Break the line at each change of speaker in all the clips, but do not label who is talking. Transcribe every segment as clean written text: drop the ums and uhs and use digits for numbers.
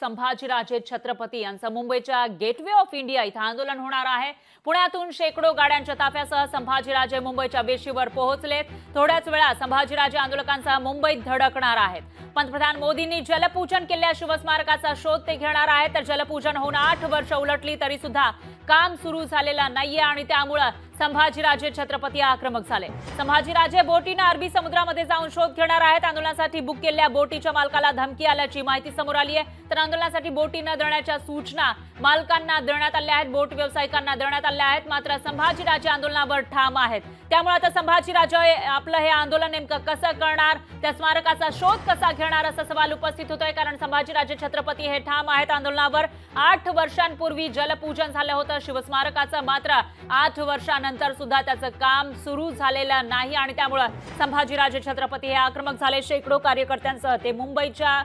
संभाजीराजे छत्रपती यांचं मुंबईच्या gateway of India इथं आंदोलन होणार आहे। पुण्यातून शेकडो गाड्यांच्या ताफ्यासह संभाजीराजे मुंबईच्या वेशीवर पोहोचलेत। थोड्याच वेळात संभाजीराजे आंदोलकांसह मुंबईत धडकणार आहेत। पंतप्रधान मोदींनी जलपूजन केलेल्या शिवस्मारकाचा शोध ते घेणार आहेत। तर जलपूजन होऊन 8 वर्ष उलटली तरी सुद्धा काम सुरू झालेलं नाहीये आणि त्यामुळे संभाजीराजे छत्रपती आक्रमक झाले। संभाजीराजे बोटीने अरबी समुद्रामध्ये जाऊन शोध घेणार आहेत। आंदोलनासाठी बुक केलेल्या बोटीच्या मालकाला धमकी आल्याची माहिती समोर आली आहे। तर आंदोलनासाठी बोटी न देण्याच्या सूचना मालकांना देण्यात आल्या आहेत, बोट व्यावसायिकांना देण्यात आल्या आहेत। मात्र संभाजीराजे आंदोलनावर ठाम आहेत। त्यामुळे आता संभाजीराजे आपलं हे आंदोलन नेमकं कसं करणार, त्या स्मारकाचा शोध कसा घेणार असा सवाल उपस्थित होतोय। कारण संभाजीराजे छत्रपती हे ठाम आहेत आंदोलनावर। 8 वर्षांपूर्वी जलपूजन झालं होतं शिवस्मारकाचं, मात्र 8 वर्षांनंतर सुद्धा त्याचं काम सुरू झालेलं नाही आणि त्यामुळे संभाजीराजे छत्रपती हे आक्रमक झाले। शेकडो कार्यकर्त्यांसह ते मुंबईच्या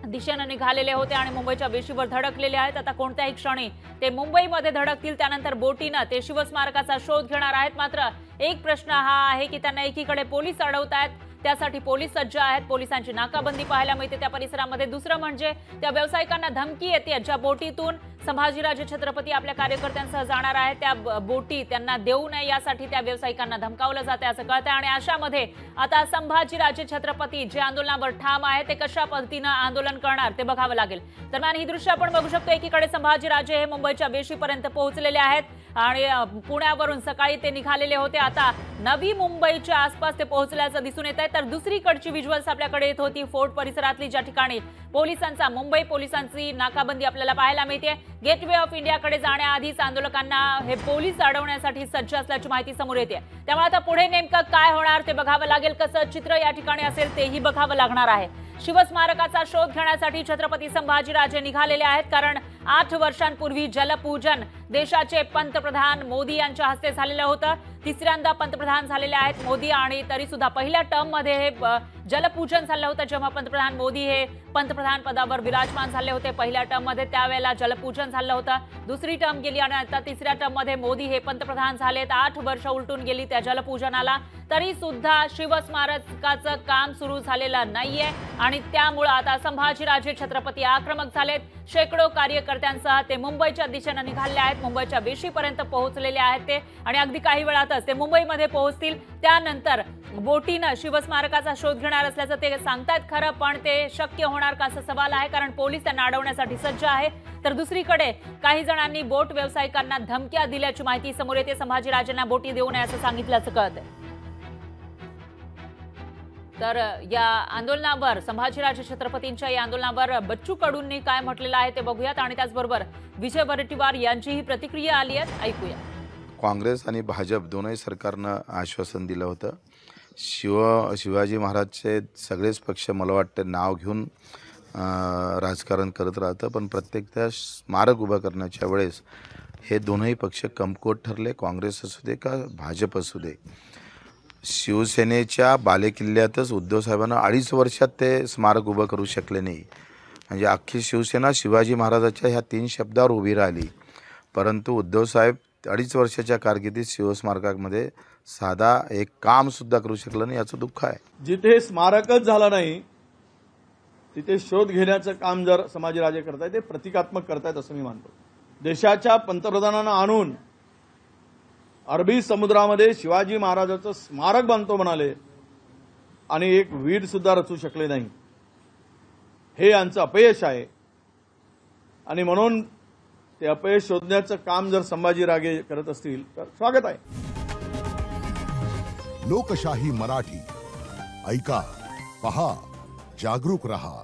दिशेने निघालेले होते आणि मुंबईच्या वेशीवर धडकलेले आहेत। आता कोणत्याही क्षणी ते मुंबईमध्ये धडकतील, त्यानंतर बोटीने ते शिवस्मारकाचा शोध घेणार आहेत। मात्र एक प्रश्न हा आहे की त्यांना एकीकडे पोलीस अडवत आहेत, त्यासाठी पोलीस सज्ज आहेत, पोलिसांची नाकाबंदी पाहायला मिळते त्या परिसरामध्ये। दुसरं म्हणजे त्या व्यावसायिकांना धमकी येते, ज्या बोटीतून संभाजीराजे छत्रपती आपल्या कार्यकर्त्यांसह जाणार आहेत त्या बोटी त्यांना देऊ नये यासाठी त्या व्यावसायिकांना धमकावलं जाते असं कळतंय। आणि अशामध्ये आता संभाजीराजे छत्रपती जे आंदोलनावर ठाम आहे ते कशा पद्धतीने आंदोलन करणार ते बघावं लागेल। दरम्यान ही दृश्य आपण बघू शकतो, एकीकडे संभाजीराजे हे मुंबईच्या वेशीपर्यंत पोहोचलेले आहेत आणि पुण्यावरून सकाळी ते निघालेले होते। आता नवी मुंबईच्या आसपास ते पोहोचल्याचं दिसून येत आहे। तर दुसरीकडची व्हिज्युअल्स आपल्याकडे येत होती फोर्ट परिसरातली, ज्या ठिकाणी मुंबई पोलिसांची नाकाबंदी आपल्याला पाहायला मिळते। गेटवे ऑफ इंडियाकडे जाण्याआधीच आंदोलकांना हे पोलीस अडवण्यासाठी सज्ज असल्याची माहिती समोर येते। त्यामुळे आता पुढे नेमकं काय होणार ते बघावं लागेल, कसं चित्र या ठिकाणी असेल तेही बघावं लागणार आहे। शिवस्मारकाचा शोध घेण्यासाठी छत्रपती संभाजीराजे निघालेले आहेत, कारण 8 वर्षांपूर्वी जलपूजन देशाचे पंतप्रधान मोदी यांच्या हस्ते झालेलं होतं। तिसऱ्यांदा पंतप्रधान झालेले आहेत मोदी आणि तरी सुद्धा पहिल्या टर्म मध्ये हे जलपूजन झालं होतं। जेव्हा पंतप्रधान मोदी हे पंतप्रधान पदावर विराजमान झाले होते पहिल्या टर्म मध्ये, त्यावेळेला जलपूजन झालं होतं। दुसरी टर्म गेली आणि आता तिसऱ्या टर्म मध्ये मोदी हे पंतप्रधान झालेत। 8 वर्ष उलटून गेली त्या जलपूजनाला, तरी सुद्धा शिवस्मारकाचं काम सुरू झालेलं नाहीये आणि त्यामुळे आता संभाजीराजे छत्रपती आक्रमक झालेत। शेकडो कार्यकर्त्यांसह ते मुंबईच्या दिशेने निघाले आहेत, मुंबईच्या वेशीपर्यंत पोहोचलेले आहेत ते आणि अगदी काही वेळातच ते मुंबईमध्ये पोहोचतील। त्यानंतर बोटीने शिवस्मारकाचा शोध घेणार असल्याचं ते सांगतायत खरं, पण ते शक्य होणार का असा सवाल आहे, कारण पोलीस त्यांना अडवण्यासाठी सज्ज आहे। तर दुसरीकडे काही जणांनी बोट व्यावसायिकांना धमक्या दिल्याची माहिती समोर येते। संभाजीराजेंना बोटी देऊ नये असं सांगितल्याचं कळतंय। तर या आंदोलनावर संभाजीराजे छत्रपतींच्या या आंदोलनावर बच्चू कडूंनी काय म्हटलेलं आहे ते बघूयात आणि त्याचबरोबर विजय वडेट्टीवार यांचीही प्रतिक्रिया आली आहे, ऐकूया।
काँग्रेस आणि भाजप दोन्ही सरकारनं आश्वासन दिलं होतं। शिवाजी महाराजचे सगळेच पक्ष मला वाटतं नाव घेऊन राजकारण करत राहतं, पण प्रत्येक त्या स्मारक उभं करण्याच्या वेळेस हे दोनही पक्ष कमकुवत ठरले, काँग्रेस असू दे का भाजप असू दे। शिवसेनेच्या बालेकिल्ल्यातच उद्धव साहेबांना 2.5 वर्षात ते स्मारक उभं करू शकले नाही। म्हणजे अख्खी शिवसेना शिवाजी महाराजाच्या ह्या 3 शब्दावर उभी राहिली, परंतु उद्धव साहेब 2.5 वर्षाच्या कारकिर्दीत शिवस्मारकामध्ये साधा एक काम सुद्धा करू शकलं नाही, याचं दुःख आहे।
जिथे स्मारकच झालं नाही तिथे शोध घेण्याचं काम जर संभाजीराजे करतायत ते प्रतिकात्मक करतायत असं मी मानतो। देशाच्या पंतप्रधानांना आणून अरबी समुद्रामध्ये शिवाजी महाराजाचं स्मारक बांधतो म्हणाले आणि एक वीर सुद्धा रचू शकले नाही, हे यांचं अपयश आहे आणि म्हणून ते अपयश शोधण्याचं काम जर संभाजीराजे करत असतील तर स्वागत आहे।
लोकशाही मराठी ऐका, पहा, जागरूक रहा।